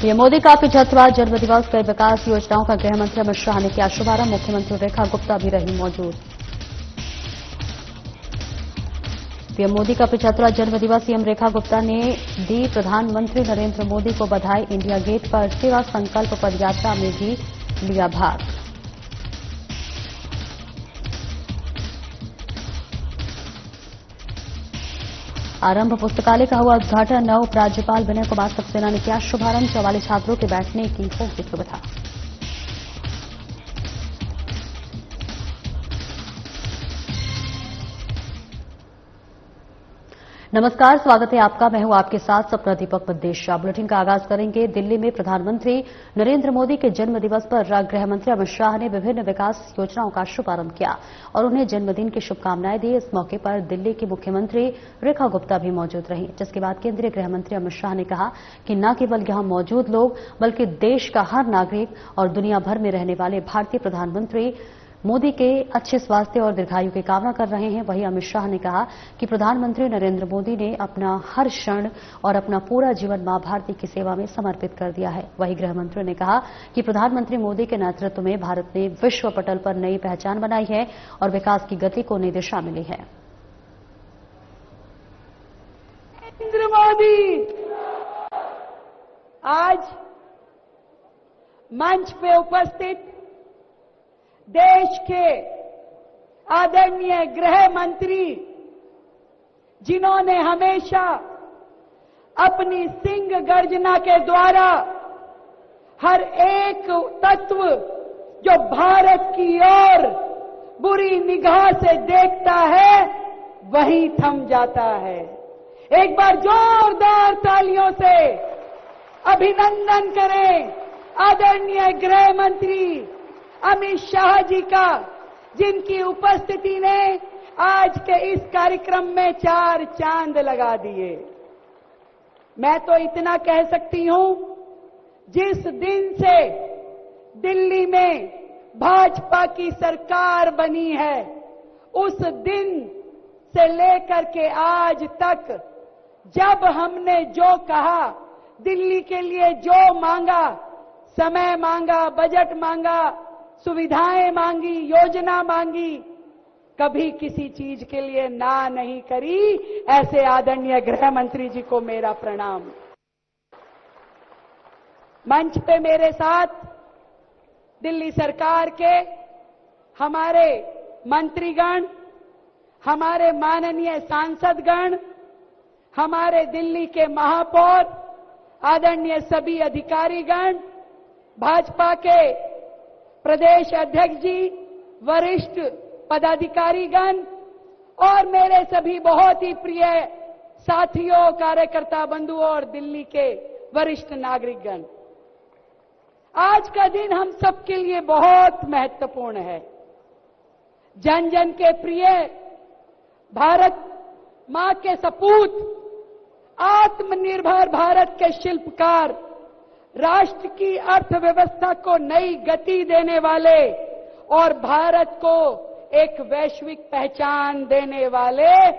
PM Modi का 75वां जन्मदिवस कई विकास योजनाओं का गृह मंत्री अमित शाह ने किया शुभारंभ। मुख्यमंत्री रेखा गुप्ता भी रही मौजूद। पीएम मोदी का 75वां जन्मदिवस सीएम रेखा गुप्ता ने दी प्रधानमंत्री नरेंद्र मोदी को बधाई। इंडिया गेट पर सेवा संकल्प पदयात्रा में भी लिया भाग। आरंभ पुस्तकालय का हुआ उद्घाटन। नव उपराज्यपाल विनय कुमार सक्सेना ने किया शुभारंभ। 44 छात्रों के बैठने की होगी सुविधा। नमस्कार, स्वागत है आपका। मैं हूं आपके साथ सपना दीपक विदेशा। बुलेटिन का आगाज करेंगे। दिल्ली में प्रधानमंत्री नरेंद्र मोदी के जन्म दिवस पर गृह मंत्री अमित शाह ने विभिन्न विकास योजनाओं का शुभारंभ किया और उन्हें जन्मदिन की शुभकामनाएं दी। इस मौके पर दिल्ली की मुख्यमंत्री रेखा गुप्ता भी मौजूद रहीं, जिसके बाद केंद्रीय गृह मंत्री अमित शाह ने कहा कि न केवल यहां मौजूद लोग बल्कि देश का हर नागरिक और दुनिया भर में रहने वाले भारतीय प्रधानमंत्री मोदी के अच्छे स्वास्थ्य और दीर्घायु की कामना कर रहे हैं। वहीं अमित शाह ने कहा कि प्रधानमंत्री नरेंद्र मोदी ने अपना हर क्षण और अपना पूरा जीवन मां भारती की सेवा में समर्पित कर दिया है। वहीं गृह मंत्री ने कहा कि प्रधानमंत्री मोदी के नेतृत्व में भारत ने विश्व पटल पर नई पहचान बनाई है और विकास की गति को नई दिशा मिली है। नरेंद्र मोदी आज मंच पे उपस्थित देश के आदरणीय गृह मंत्री, जिन्होंने हमेशा अपनी सिंह गर्जना के द्वारा हर एक तत्व जो भारत की ओर बुरी निगाह से देखता है वहीं थम जाता है। एक बार जोरदार तालियों से अभिनंदन करें आदरणीय गृह मंत्री अमित शाह जी का, जिनकी उपस्थिति ने आज के इस कार्यक्रम में 4 चांद लगा दिए। मैं तो इतना कह सकती हूं, जिस दिन से दिल्ली में भाजपा की सरकार बनी है उस दिन से लेकर के आज तक जब हमने जो कहा, दिल्ली के लिए जो मांगा, समय मांगा, बजट मांगा, सुविधाएं मांगी, योजना मांगी, कभी किसी चीज के लिए ना नहीं करी। ऐसे आदरणीय गृह मंत्री जी को मेरा प्रणाम। मंच पे मेरे साथ दिल्ली सरकार के हमारे मंत्रीगण, हमारे माननीय सांसदगण, हमारे दिल्ली के महापौर, आदरणीय सभी अधिकारीगण, भाजपा के प्रदेश अध्यक्ष जी, वरिष्ठ पदाधिकारीगण और मेरे सभी बहुत ही प्रिय साथियों, कार्यकर्ता बंधुओं और दिल्ली के वरिष्ठ नागरिकगण, आज का दिन हम सबके लिए बहुत महत्वपूर्ण है। जन जन के प्रिय भारत मां के सपूत, आत्मनिर्भर भारत के शिल्पकार, राष्ट्र की अर्थव्यवस्था को नई गति देने वाले और भारत को एक वैश्विक पहचान देने वाले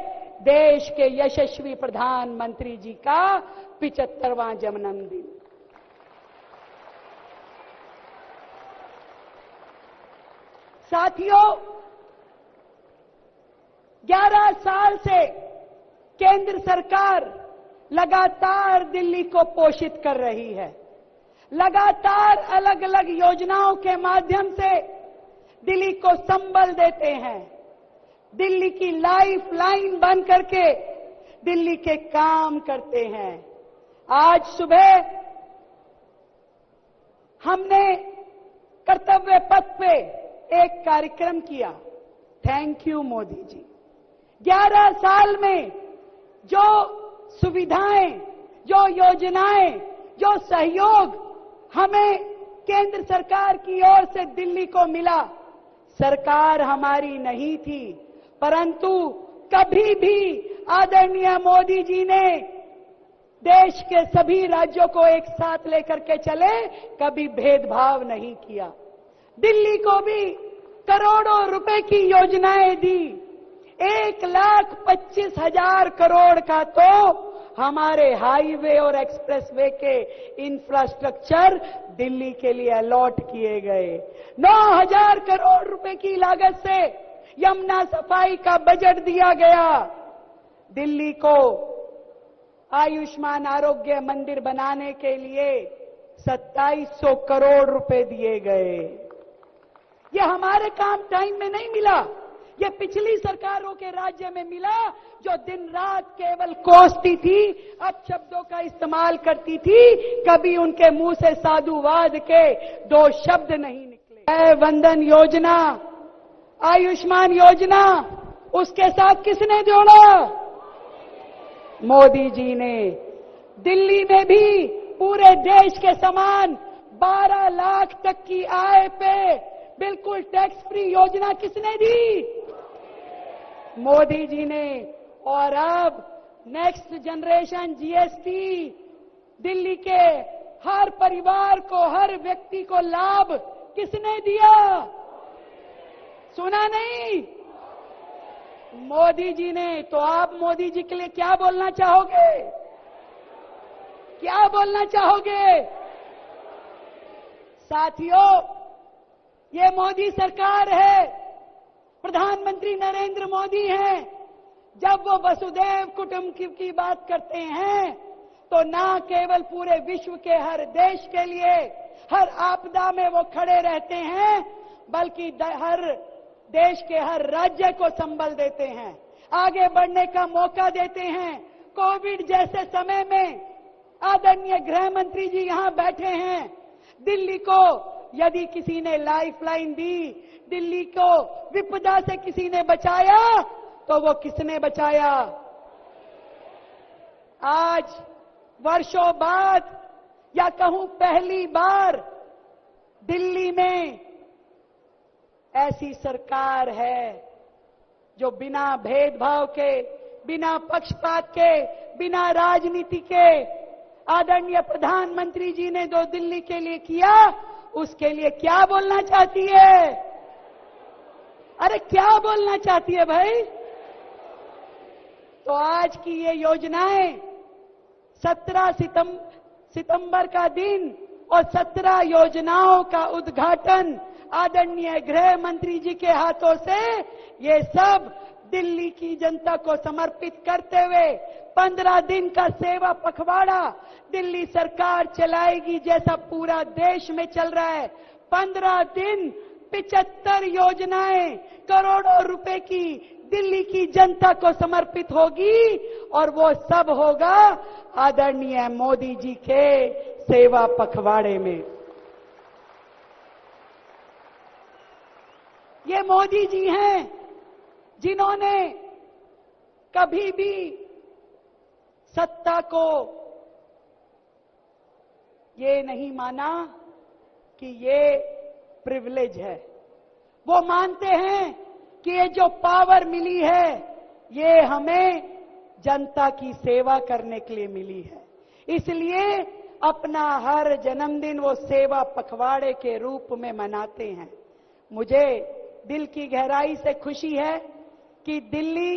देश के यशस्वी प्रधानमंत्री जी का 75वां जन्मदिन। साथियों, 11 साल से केंद्र सरकार लगातार दिल्ली को पोषित कर रही है। लगातार अलग अलग योजनाओं के माध्यम से दिल्ली को संबल देते हैं। दिल्ली की लाइफ लाइन बन करके दिल्ली के काम करते हैं। आज सुबह हमने कर्तव्य पथ पे एक कार्यक्रम किया। Thank you Modi ji. 11 साल में जो सुविधाएं, जो योजनाएं, जो सहयोग हमें केंद्र सरकार की ओर से दिल्ली को मिला, सरकार हमारी नहीं थी, परंतु कभी भी आदरणीय मोदी जी ने देश के सभी राज्यों को एक साथ लेकर के चले, कभी भेदभाव नहीं किया। दिल्ली को भी करोड़ों रुपए की योजनाएं दी। 1,25,000 करोड़ का तो हमारे हाईवे और एक्सप्रेसवे के इंफ्रास्ट्रक्चर दिल्ली के लिए अलॉट किए गए। 9,000 करोड़ रुपए की लागत से यमुना सफाई का बजट दिया गया। दिल्ली को आयुष्मान आरोग्य मंदिर बनाने के लिए 2700 करोड़ रुपए दिए गए। ये हमारे काम टाइम में नहीं मिला, ये पिछली सरकारों के राज्य में मिला, जो दिन रात केवल कोसती थी, अपशब्दों का इस्तेमाल करती थी, कभी उनके मुंह से साधुवाद के 2 शब्द नहीं निकले। वंदन योजना, आयुष्मान योजना, उसके साथ किसने जोड़ा? मोदी जी ने। दिल्ली में भी पूरे देश के समान 12 लाख तक की आय पे बिल्कुल टैक्स फ्री योजना किसने दी? मोदी जी ने। और अब नेक्स्ट जनरेशन जीएसटी, दिल्ली के हर परिवार को, हर व्यक्ति को लाभ किसने दिया? सुना नहीं? मोदी जी ने। तो आप मोदी जी के लिए क्या बोलना चाहोगे? क्या बोलना चाहोगे? साथियों, ये मोदी सरकार है, प्रधानमंत्री नरेंद्र मोदी हैं। जब वो वसुधैव कुटुंबकम की बात करते हैं तो ना केवल पूरे विश्व के हर देश के लिए, हर आपदा में वो खड़े रहते हैं, बल्कि हर देश के हर राज्य को संबल देते हैं, आगे बढ़ने का मौका देते हैं। कोविड जैसे समय में आदरणीय गृह मंत्री जी यहां बैठे हैं। दिल्ली को यदि किसी ने लाइफलाइन दी, दिल्ली को विपदा से किसी ने बचाया, तो वो किसने बचाया? आज वर्षों बाद, या कहूं पहली बार, दिल्ली में ऐसी सरकार है जो बिना भेदभाव के, बिना पक्षपात के, बिना राजनीति के, आदरणीय प्रधानमंत्री जी ने जो दिल्ली के लिए किया, उसके लिए क्या बोलना चाहती है? अरे क्या बोलना चाहती है भाई? तो आज की ये योजनाएं 17 सितंबर का दिन और 17 योजनाओं का उद्घाटन आदरणीय गृह मंत्री जी के हाथों से, ये सब दिल्ली की जनता को समर्पित करते हुए 15 दिन का सेवा पखवाड़ा दिल्ली सरकार चलाएगी, जैसा पूरा देश में चल रहा है। 15 दिन 75 योजनाएं करोड़ों रुपए की दिल्ली की जनता को समर्पित होगी, और वो सब होगा आदरणीय मोदी जी के सेवा पखवाड़े में। ये मोदी जी हैं जिन्होंने कभी भी सत्ता को ये नहीं माना कि ये प्रिविलेज है। वो मानते हैं कि ये जो पावर मिली है, ये हमें जनता की सेवा करने के लिए मिली है। इसलिए अपना हर जन्मदिन वो सेवा पखवाड़े के रूप में मनाते हैं। मुझे दिल की गहराई से खुशी है कि दिल्ली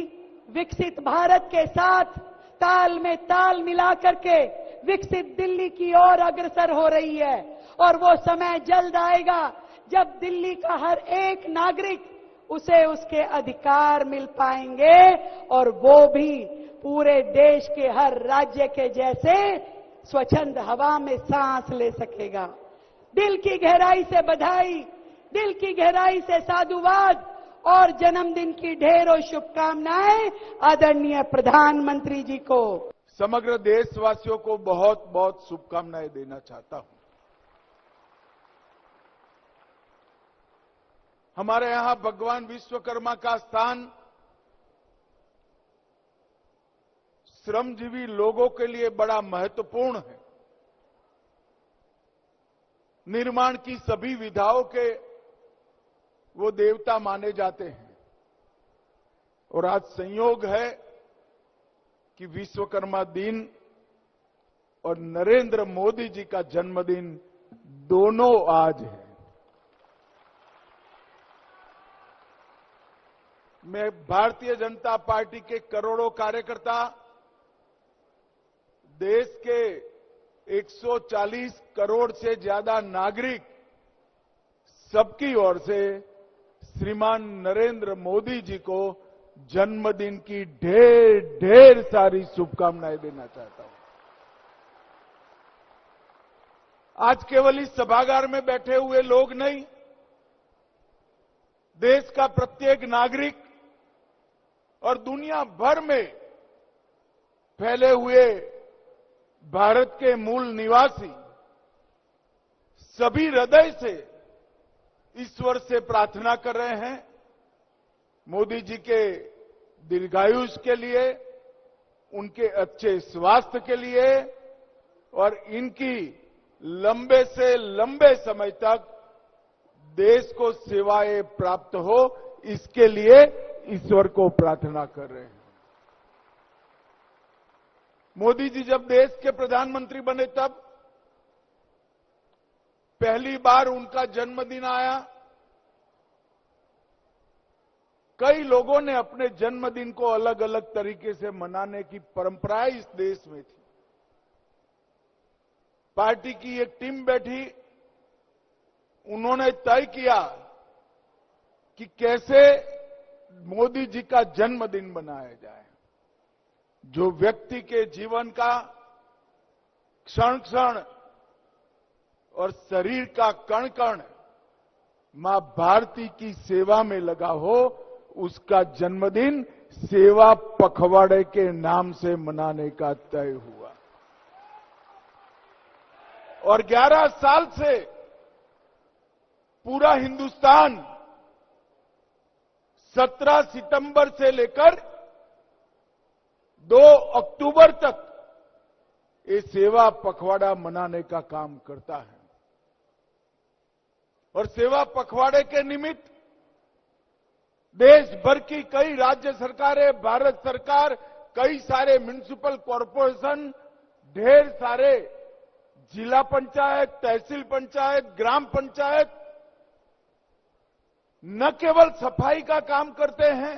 विकसित भारत के साथ ताल में ताल मिलाकर के विकसित दिल्ली की ओर अग्रसर हो रही है। और वो समय जल्द आएगा जब दिल्ली का हर एक नागरिक उसे उसके अधिकार मिल पाएंगे, और वो भी पूरे देश के हर राज्य के जैसे स्वच्छंद हवा में सांस ले सकेगा। दिल की गहराई से बधाई, दिल की गहराई से साधुवाद और जन्मदिन की ढेरों शुभकामनाएं आदरणीय प्रधानमंत्री जी को। समग्र देशवासियों को बहुत बहुत शुभकामनाएं देना चाहता हूं। हमारे यहां भगवान विश्वकर्मा का स्थान श्रमजीवी लोगों के लिए बड़ा महत्वपूर्ण है। निर्माण की सभी विधाओं के वो देवता माने जाते हैं, और आज संयोग है कि विश्वकर्मा दिन और नरेंद्र मोदी जी का जन्मदिन दोनों आज है। मैं भारतीय जनता पार्टी के करोड़ों कार्यकर्ता देश के 140 करोड़ से ज्यादा नागरिक सबकी ओर से श्रीमान नरेंद्र मोदी जी को जन्मदिन की ढेर ढेर सारी शुभकामनाएं देना चाहता हूं। आज केवल इस सभागार में बैठे हुए लोग नहीं, देश का प्रत्येक नागरिक और दुनिया भर में फैले हुए भारत के मूल निवासी सभी हृदय से ईश्वर से प्रार्थना कर रहे हैं मोदी जी के दीर्घायुष के लिए, उनके अच्छे स्वास्थ्य के लिए और इनकी लंबे से लंबे समय तक देश को सेवाएं प्राप्त हो, इसके लिए ईश्वर को प्रार्थना कर रहे हैं। मोदी जी जब देश के प्रधानमंत्री बने तब पहली बार उनका जन्मदिन आया। कई लोगों ने अपने जन्मदिन को अलग अलग तरीके से मनाने की परंपरा इस देश में थी। पार्टी की एक टीम बैठी, उन्होंने तय किया कि कैसे मोदी जी का जन्मदिन मनाया जाए, जो व्यक्ति के जीवन का क्षण क्षण और शरीर का कण कण मां भारती की सेवा में लगा हो, उसका जन्मदिन सेवा पखवाड़े के नाम से मनाने का तय हुआ। और 11 साल से पूरा हिंदुस्तान 17 सितंबर से लेकर 2 अक्टूबर तक ये सेवा पखवाड़ा मनाने का काम करता है। और सेवा पखवाड़े के निमित्त देश भर की कई राज्य सरकारें, भारत सरकार, कई सारे म्युनिसिपल कॉरपोरेशन, ढेर सारे जिला पंचायत, तहसील पंचायत, ग्राम पंचायत न केवल सफाई का काम करते हैं,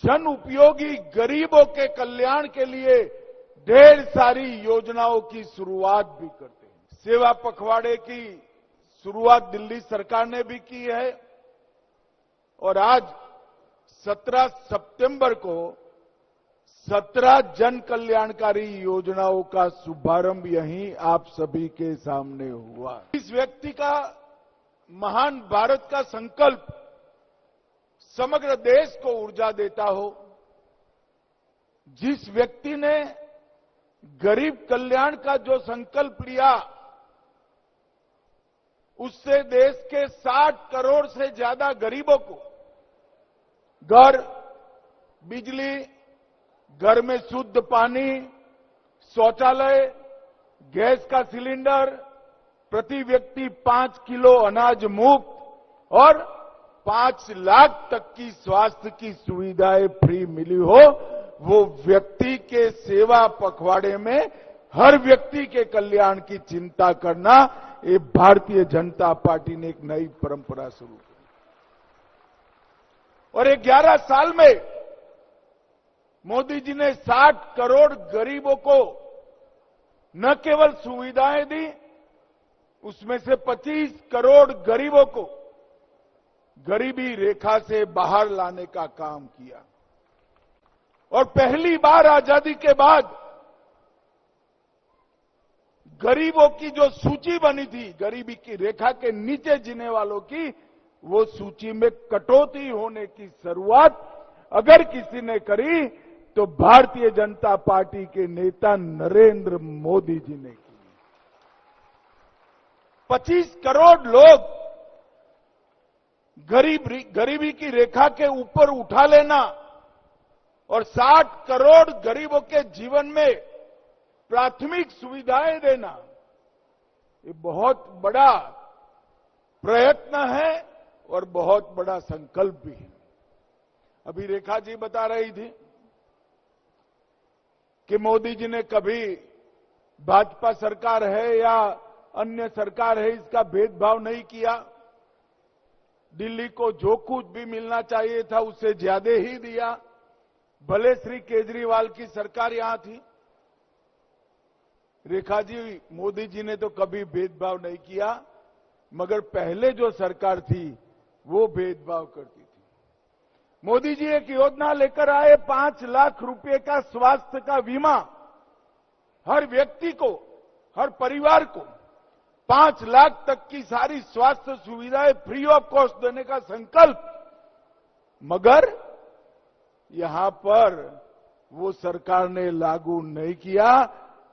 जन उपयोगी गरीबों के कल्याण के लिए ढेर सारी योजनाओं की शुरुआत भी करते हैं। सेवा पखवाड़े की शुरुआत दिल्ली सरकार ने भी की है और आज 17 सितंबर को 17 जन कल्याणकारी योजनाओं का शुभारंभ यहीं आप सभी के सामने हुआ। इस व्यक्ति का महान भारत का संकल्प समग्र देश को ऊर्जा देता हो, जिस व्यक्ति ने गरीब कल्याण का जो संकल्प लिया, उससे देश के 60 करोड़ से ज्यादा गरीबों को घर, बिजली, घर में शुद्ध पानी, शौचालय, गैस का सिलेंडर, प्रति व्यक्ति 5 किलो अनाज मुफ्त और 5 लाख तक की स्वास्थ्य की सुविधाएं फ्री मिली हो, वो व्यक्ति के सेवा पखवाड़े में हर व्यक्ति के कल्याण की चिंता करना, ये भारतीय जनता पार्टी ने एक नई परंपरा शुरू की। और 11 साल में मोदी जी ने 60 करोड़ गरीबों को न केवल सुविधाएं दी, उसमें से 25 करोड़ गरीबों को गरीबी रेखा से बाहर लाने का काम किया। और पहली बार आजादी के बाद गरीबों की जो सूची बनी थी, गरीबी की रेखा के नीचे जीने वालों की, वो सूची में कटौती होने की शुरुआत अगर किसी ने करी तो भारतीय जनता पार्टी के नेता नरेंद्र मोदी जी ने की। 25 करोड़ लोग गरीबी की रेखा के ऊपर उठा लेना और 60 करोड़ गरीबों के जीवन में प्राथमिक सुविधाएं देना, ये बहुत बड़ा प्रयत्न है और बहुत बड़ा संकल्प भी है। अभी रेखा जी बता रही थी कि मोदी जी ने कभी भाजपा सरकार है या अन्य सरकार है इसका भेदभाव नहीं किया। दिल्ली को जो कुछ भी मिलना चाहिए था उससे ज्यादा ही दिया। भले श्री केजरीवाल की सरकार यहां थी, रेखा जी, मोदी जी ने तो कभी भेदभाव नहीं किया, मगर पहले जो सरकार थी वो भेदभाव करती थी। मोदी जी एक योजना लेकर आए, 5 लाख रुपए का स्वास्थ्य का बीमा, हर व्यक्ति को, हर परिवार को 5 लाख तक की सारी स्वास्थ्य सुविधाएं फ्री ऑफ कॉस्ट देने का संकल्प। मगर यहां पर वो सरकार ने लागू नहीं किया।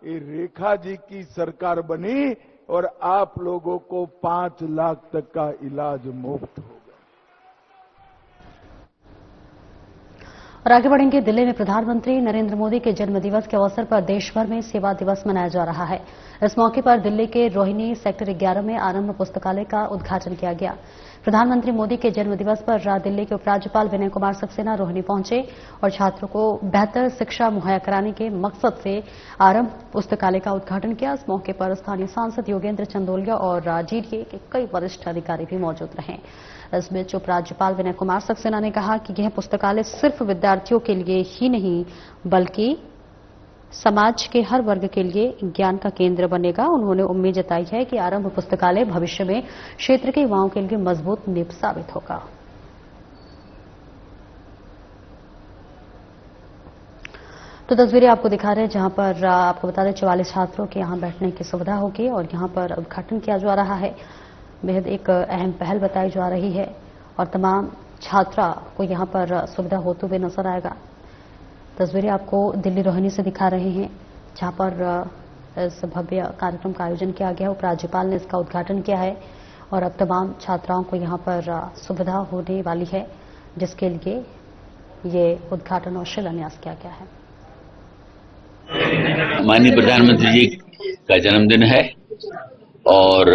ये रेखा जी की सरकार बनी और आप लोगों को 5 लाख तक का इलाज मुफ्त हो गया। और आगे बढ़ेंगे। दिल्ली में प्रधानमंत्री नरेंद्र मोदी के जन्मदिवस के अवसर पर देश भर में सेवा दिवस मनाया जा रहा है। इस मौके पर दिल्ली के रोहिणी सेक्टर 11 में आरंभ पुस्तकालय का उद्घाटन किया गया। प्रधानमंत्री मोदी के जन्मदिवस पर दिल्ली के उपराज्यपाल विनय कुमार सक्सेना रोहिणी पहुंचे और छात्रों को बेहतर शिक्षा मुहैया कराने के मकसद से आरंभ पुस्तकालय का उद्घाटन किया। इस मौके पर स्थानीय सांसद योगेंद्र चंदोलिया और डीडीए के कई वरिष्ठ अधिकारी भी मौजूद रहे। इस बीच उपराज्यपाल विनय कुमार सक्सेना ने कहा कि यह पुस्तकालय सिर्फ विद्यार्थियों के लिए ही नहीं बल्कि समाज के हर वर्ग के लिए ज्ञान का केंद्र बनेगा। उन्होंने उम्मीद जताई है कि आरंभ पुस्तकालय भविष्य में क्षेत्र के युवाओं के लिए मजबूत नींव साबित होगा। तो तस्वीरें आपको दिखा रहे हैं जहां पर आपको बता दें 44 छात्रों के यहां बैठने की सुविधा होगी और यहां पर उद्घाटन किया जा रहा है। बेहद एक अहम पहल बताई जा रही है और तमाम छात्रा को यहां पर सुविधा होते हुए नजर आएगा। तस्वीरें आपको दिल्ली रोहिणी से दिखा रहे हैं जहां पर इस भव्य कार्यक्रम का आयोजन किया गया। उपराज्यपाल ने इसका उद्घाटन किया है और अब तमाम छात्राओं को यहां पर सुविधा होने वाली है, जिसके लिए ये उद्घाटन और शिलान्यास किया गया है। माननीय प्रधानमंत्री जी का जन्मदिन है और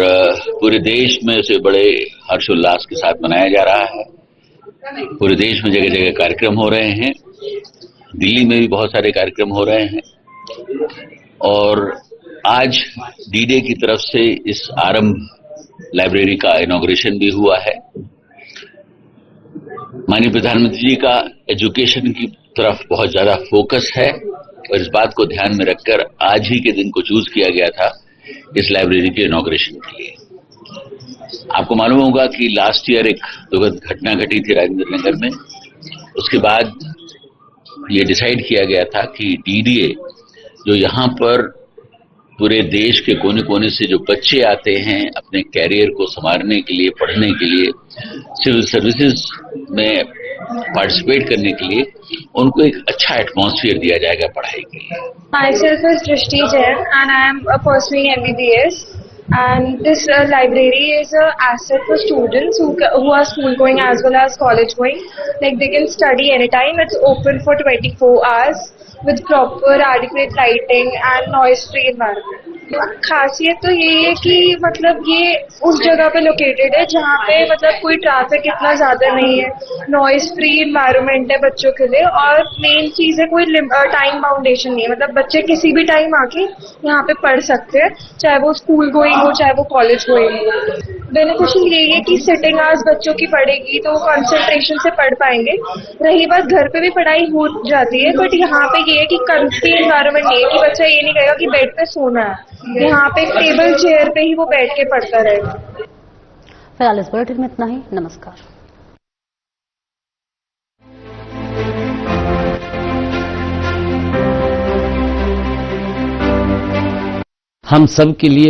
पूरे देश में उसे बड़े हर्षोल्लास के साथ मनाया जा रहा है। पूरे देश में जगह जगह कार्यक्रम हो रहे हैं, दिल्ली में भी बहुत सारे कार्यक्रम हो रहे हैं और आज डीडीए की तरफ से इस आरंभ लाइब्रेरी का इनॉग्रेशन भी हुआ है। माननीय प्रधानमंत्री जी का एजुकेशन की तरफ बहुत ज्यादा फोकस है और इस बात को ध्यान में रखकर आज ही के दिन को चूज किया गया था इस लाइब्रेरी के इनॉग्रेशन के लिए। आपको मालूम होगा कि लास्ट ईयर एक दुखद घटना घटी थी राजेंद्र नगर में। उसके बाद ये डिसाइड किया गया था कि डीडीए जो यहाँ पर पूरे देश के कोने कोने से जो बच्चे आते हैं अपने कैरियर को संवारने के लिए, पढ़ने के लिए, सिविल सर्विसेज में पार्टिसिपेट करने के लिए, उनको एक अच्छा एटमॉस्फेयर दिया जाएगा पढ़ाई के लिए। Myself is Drishti Jain and I am pursuing MBBS. And this library is an asset for students who are school going as well as college going. Like they can study anytime. It's open for 24 hours with proper adequate lighting and noise free environment. खासियत तो ये है कि मतलब ये उस जगह पे लोकेटेड है जहाँ पे मतलब कोई ट्रैफिक इतना ज्यादा नहीं है, नॉइज फ्री एनवायरनमेंट है बच्चों के लिए और मेन चीज है कोई टाइम बाउंडेशन नहीं है। मतलब बच्चे किसी भी टाइम आके यहाँ पे पढ़ सकते हैं, चाहे वो स्कूल गोइंग हो चाहे वो कॉलेज गोइंग हो। बेनिफिशियल यही है कि सिटिंग आवर्स बच्चों की पढ़ेगी तो वो कंसंट्रेशन से पढ़ पाएंगे। रही बात घर पे भी पढ़ाई हो जाती है, बट यहाँ पे ये है कि कंफी एनवायरनमेंट नहीं है कि बच्चा ये नहीं कहेगा कि बेड पे सोना है, यहाँ पे टेबल चेयर पे ही वो बैठ के पढ़ता रहेगा। फिलहाल इस बुलेटिन में इतना ही। नमस्कार। हम सब के लिए